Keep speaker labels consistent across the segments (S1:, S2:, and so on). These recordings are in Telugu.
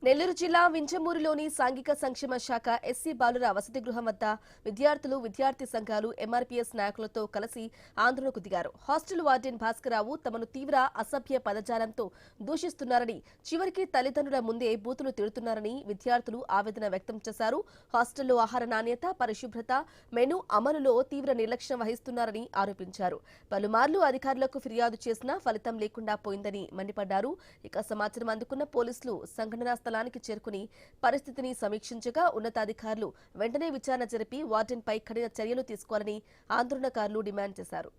S1: నెల్లూరు జిల్లా వింజమూరులోని సాంఘిక సంక్షేమ శాఖ ఎస్సీ బాలుర వసతి గృహం వద్ద విద్యార్థులు విద్యార్థి సంఘాలు ఎంఆర్పీఎస్ నాయకులతో కలిసి ఆందోళనకు దిగారు. హాస్టల్ వార్డెన్ భాస్కరరావు తమను తీవ్ర అసభ్య పదజాలంతో దూషిస్తున్నారని, చివరికి తల్లిదండ్రుల ముందే బూతులు తిడుతున్నారని విద్యార్థులు ఆవేదన వ్యక్తం చేశారు. హాస్టల్లో ఆహార నాణ్యత, పరిశుభ్రత, మెనూ అమలులో తీవ్ర నిర్లక్ష్యం వహిస్తున్నారని ఆరోపించారు. పలుమార్లు అధికారులకు ఫిర్యాదు చేసినా ఫలితం లేకుండా పోయిందని మండిపడ్డారు. ఇక సమాచారం అందుకున్న పోలీసులు సంఘటనా స్థలానికి చేరుకుని పరిస్థితిని సమీక్షించగా ఉన్నతాధికారులు వెంటనే విచారణ జరిపి వార్డెన్పై కఠిన చర్యలు తీసుకోవాలని ఆందోళనకారులు డిమాండ్ చేశారు.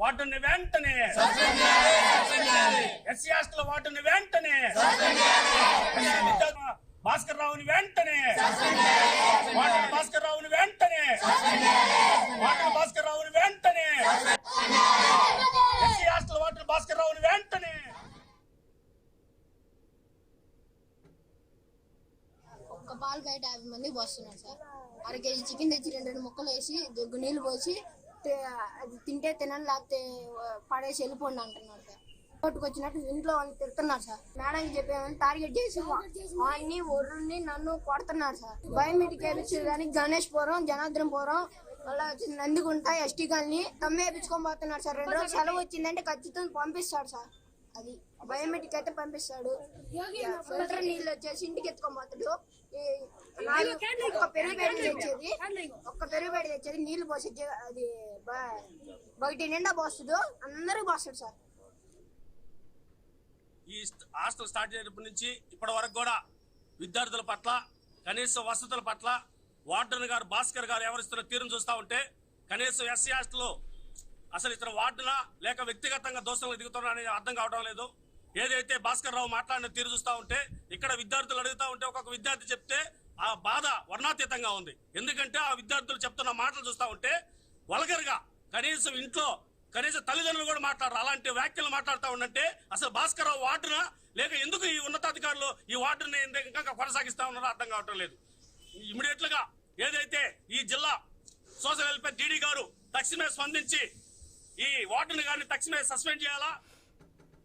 S2: వార్డుని వెంటనే ఎస్సీ హాస్టల్ వార్డుని వెంటనే భాస్కర్ రావుని వెంటనే భాస్కర్ రావుని వెంటనే భాస్కర్ రావుని వెంటనే ఎస్సీ హాస్టల్ వార్డు భాస్కర్ రావుని వెంటనే.
S3: ఒక్క పాలు బయట 50 మంది వస్తున్నారు సార్. 1/2 కేజీ చికెన్ తెచ్చి 2 ముక్కలు వేసి దగ్గు నీళ్ళు పోసి అది తింటే తినండి లేకపోతే పడేసి వెళ్ళిపోండి అంటున్నారు సార్. కోర్టుకు వచ్చినట్టు ఇంట్లో వాళ్ళు తిడుతున్నారు సార్. మేడంకి చెప్పేమని టార్గెట్ చేసి వాడిని ఒర్రుని నన్ను కొడుతున్నారు సార్. బయోమెట్రిక్ వేయించారు కానీ గణేష్పురం, జనార్దనపురం, మళ్ళీ నందిగుంట, ఎస్టీ కాలనీ తమ్మేపించుకొని పోతున్నారు సార్. 2 రోజులు సెలవు వచ్చిందంటే ఖచ్చితంగా పంపిస్తాడు సార్. అది బయోమెట్రిక్ అయితే పంపిస్తాడు. ఫిల్టర్ నీళ్ళు వచ్చేసి ఇంటికి ఎత్తుకొని పోతాడు. ఒక్క పెరుగు తెచ్చేది నీళ్లు పోసి అది బయట నిండా పోస్తాడు. అందరూ పోస్తాడు సార్.
S2: ఈ హాస్టల్ స్టార్ట్ చేసినప్పటి నుంచి ఇప్పటి వరకు కూడా విద్యార్థుల పట్ల, కనీస వసతుల పట్ల వార్డెన్ గారు భాస్కర్ గారు ఎవరిస్తున్న తీరును చూస్తూ ఉంటే కనీసం ఎస్సీ హాస్టల్లో అసలు ఇతర వార్డులా లేక వ్యక్తిగతంగా దోషంలో దిగుతున్నా అనేది అర్థం కావడం లేదు. ఏదైతే భాస్కర్ రావు మాట్లాడిన తీరు చూస్తూ ఉంటే ఇక్కడ విద్యార్థులు అడుగుతూ ఉంటే ఒక్కొక్క విద్యార్థి చెప్తే ఆ బాధ వర్ణాతీతంగా ఉంది. ఎందుకంటే ఆ విద్యార్థులు చెప్తున్న మాటలు చూస్తూ ఉంటే వల్గర్గా కనీసం ఇంట్లో కనీసం తల్లిదండ్రులు కూడా మాట్లాడరు. అలాంటి వ్యాఖ్యలు మాట్లాడుతూ ఉంటే అసలు భాస్కర్ రావు వార్డునా లేక ఎందుకు ఈ ఉన్నతాధికారులు ఈ వార్డుని ఇంకా కొనసాగిస్తా ఉన్నారో అర్థం కావటం లేదు. ఇమీడియట్ గా ఏదైతే ఈ జిల్లా సోషల్ వెల్ఫేర్ డీడీ గారు తక్షణమే స్పందించి ఈ వార్డుని గారిని తక్షణమే సస్పెండ్ చేయాలా,